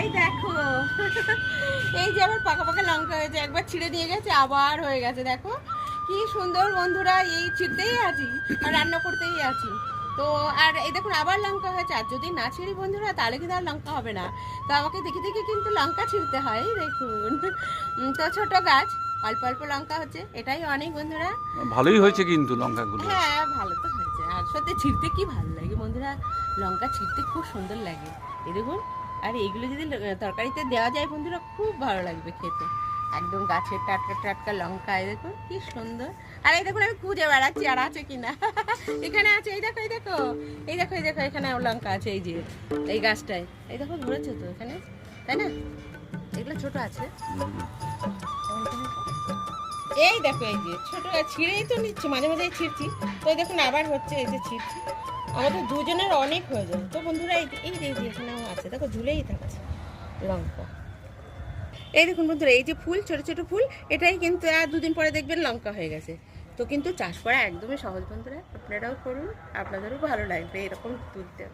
এই দেখো এই যে আমার পাকা পাকা লঙ্কা হয়েছে, একবার ছিঁড়ে দিয়ে গেছে আবার হয়ে গেছে। দেখো কি সুন্দর বন্ধুরা, এই ছিঁড়তেই আছি আর রান্না করতেই আছি। তো আর এই দেখুন আবার লঙ্কা হয়েছে, আর যদি না ছিঁড়ি বন্ধুরা তাহলে কিন্তু আর লঙ্কা হবে না। তো আমাকে দেখে দেখে কিন্তু লঙ্কা ছিঁড়তে হয়। এই দেখুন তো ছোট গাছ, অল্প অল্প লঙ্কা হচ্ছে, এটাই অনেক বন্ধুরা। ভালোই হয়েছে কিন্তু লঙ্কাগুলো। হ্যাঁ ভালো তো হয়েছে, আর সত্যি ছিঁড়তে কি ভালো লাগে বন্ধুরা, লঙ্কা ছিঁড়তে খুব সুন্দর লাগে। এই দেখুন, আর এইগুলো যদি তরকারিতে দেওয়া যায় বন্ধুরা খুব ভালো লাগবে খেতে, একদম গাছের টাটকা টাটকা লঙ্কা। এই দেখুন কি সুন্দর। আর এই দেখুন আমি খুঁজে বেড়াচ্ছি আর আছে কিনা। এখানে আছে, এই দেখো এই দেখো এই দেখো এই দেখো, এখানে লঙ্কা আছে এই যে এই গাছটায়। এই দেখো ধরেছে তো এখানে, তাই না? এগুলো ছোট আছে। এই দেখো এই যে ছোট ছিঁড়েই তো নিচ্ছি, মাঝে মাঝে ছিঁড়ছি। তো এই দেখুন আবার হচ্ছে, এই যে ছিঁড়ছি। আমাদের দুজনের অনেক হয়ে যায়। তো বন্ধুরা এই যে এখানেও আছে, দেখো ঝুলেই থাকছে লঙ্কা। এই দেখুন বন্ধুরা, এই যে ফুল, ছোট ছোট ফুল, এটাই কিন্তু আর দুদিন পরে দেখবেন লঙ্কা হয়ে গেছে। তো কিন্তু চাষ করা একদমই সহজ বন্ধুরা, আপনারাও করুন, আপনাদেরও ভালো লাগবে এরকম তুলতে।